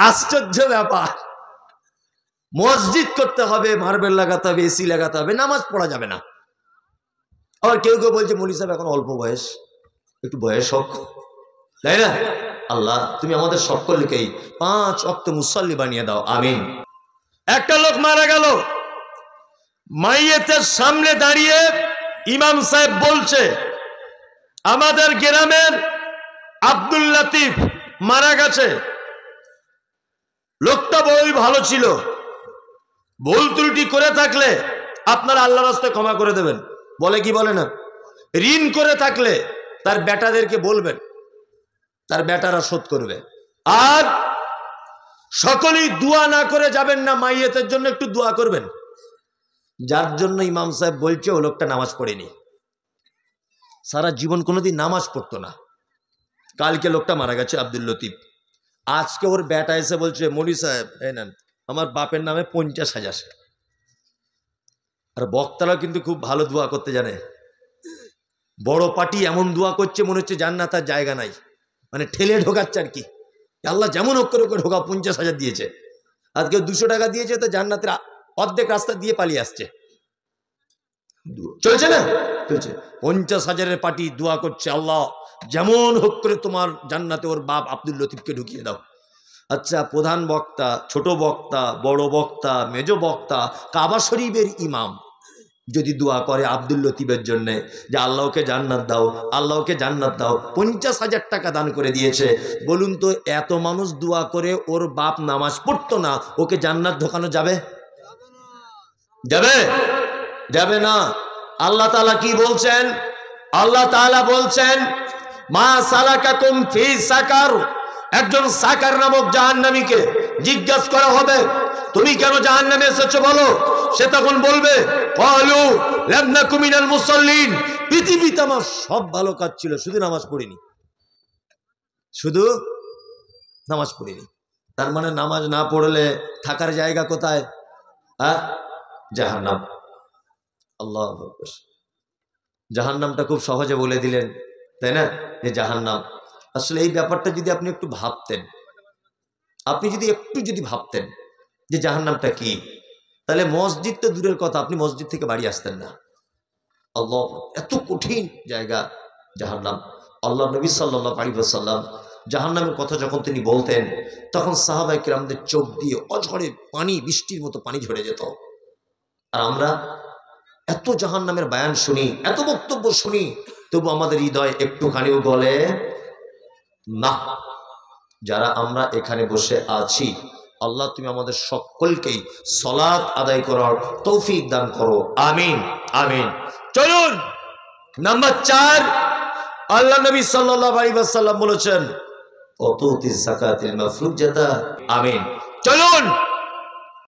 আশ্চর্য ব্যাপার। মসজিদ করতে হবে, মার্বেল লাগাতে হবে, এসি লাগাতে হবে, নামাজ পড়া যাবে না। আবার কেউ কেউ বলছে মৌলী সাহেব এখন অল্প বয়স, একটু বয়স হোক, তাই না? আল্লাহ তুমি আমাদের সকলকেই 5 ওয়াক্ত মুসল্লি বানিয়ে দাও, আমিন। একটা লোক মারা গেল, মাইয়েতের সামনে দাঁড়িয়ে ইমাম সাহেব বলছে আমাদের গ্রামের আব্দুল লতিফ মারা গেছে, লোকটা বড়ই ভালো ছিল, ভুল ত্রুটি করে থাকলে আপনারা আল্লাহর রাস্তায় ক্ষমা করে দেবেন। বলে কি বলে না? ঋণ করে থাকলে তার বেটাদেরকে বলবেন, তার বেটারা শোধ করবে। আর সকলেই দোয়া না করে যাবেন না, মাইয়েতের জন্য একটু দোয়া করবেন। যার জন্য ইমাম সাহেব বলছে ও লোকটা নামাজ পড়েনি, সারা জীবন কোনোদিন নামাজ পড়তো না। কালকে লোকটা মারা গেছে আব্দুল লতিফ, আজকে ওর বেটা এসে বলছে মৌলী সাহেব এই নেন আমার বাপের নামে 50,000। আর বক্তারা কিন্তু খুব ভালো দোয়া করতে জানে। বড় পার্টি এমন দোয়া করছে মনে হচ্ছে জান্নাত আর জায়গা নাই, মানে ঠেলে ঢোকাচ্ছে আর কি। আল্লাহ যেমন হোক করে 50,000 দিয়েছে, আর কেউ 200 টাকা দিয়েছে তো জান্নাতের অর্ধেক রাস্তা দিয়ে পালিয়ে আসছে। চলছে না? চলছে। 50,000-এর পার্টি দোয়া করছে আল্লাহ যেমন হোক করে তোমার জান্নাতে ওর বাপ আব্দুল লতিফকে ঢুকিয়ে দাও। আচ্ছা, প্রধান বক্তা, ছোট বক্তা, বড় বক্তা, মেজ বক্তা, কাবা শরীফের ইমাম যদি দোয়া করে আব্দুল লতিফের জন্য যে আল্লাহকে জান্নাত দাও, আল্লাহকে জান্নাত দাও, 50,000 টাকা দান করে দিয়েছে, বলুন তো এত মানুষ দোয়া করে ওর বাপ নামাজ পড়তো না, ওকে জান্নাত ঢোকানো যাবে? যাবে? যাবে না। আল্লাহ তাআলা কি বলছেন? আল্লাহ তাআলা বলছেন মা সালাকাকুম ফি সাকার। একজন সাকার নামক জাহান্নামীকে জিজ্ঞাসা করা হবে তুমি কেন জাহান্নামে এসেছো বলো। সে তখন বলবে ক্বালু লাম নাকু মিনাল মুসাল্লিন, পৃথিবীতে আমার সব ভালো কাজ ছিল, শুধু নামাজ পড়িনি, শুধু নামাজ পড়িনি। তার মানে নামাজ না পড়লে থাকার জায়গা কোথায়? জাহান্নাম। আল্লাহু আকবার। জাহান্নামটা খুব সহজে বলে দিলেন, তাই না? যে জাহান্নাম আসলে এই ব্যাপারটা যদি আপনি একটু ভাবতেন, আপনি যদি ভাবতেন যে জাহান্নামটা কি, তাহলে মসজিদ তো দূরের কথা, আপনি মসজিদ থেকে বাড়ি আসতেন না। আল্লাহ, এত কঠিন জায়গা জাহান্নাম। আল্লাহ নবী সাল্লাল্লাহু আলাইহি ওয়াসাল্লাম জাহান্নামের কথা যখন তিনি বলতেন, তখন সাহাবায়ে কেরামদের চোখ দিয়ে অঝরে পানি, বৃষ্টির মতো পানি ঝরে যেত। আর আমরা এত জাহান্নামের বয়ান শুনি, এত বক্তব্য শুনি, তবু আমাদের হৃদয় একটুখানিও গলে না। যারা আমরা এখানে বসে আছি, আল্লাহ তুমি আমাদের সকলকেই সালাত আদায় করার তৌফিক দান করো, আমিন আমিন। চলুন নাম্বার 4, আল্লাহ নবী সাল্লাল্লাহু আলাইহি ওয়াসাল্লাম বলেছেন অতুতি যাকাতিল মাফরুজাতা, আমিন। চলুন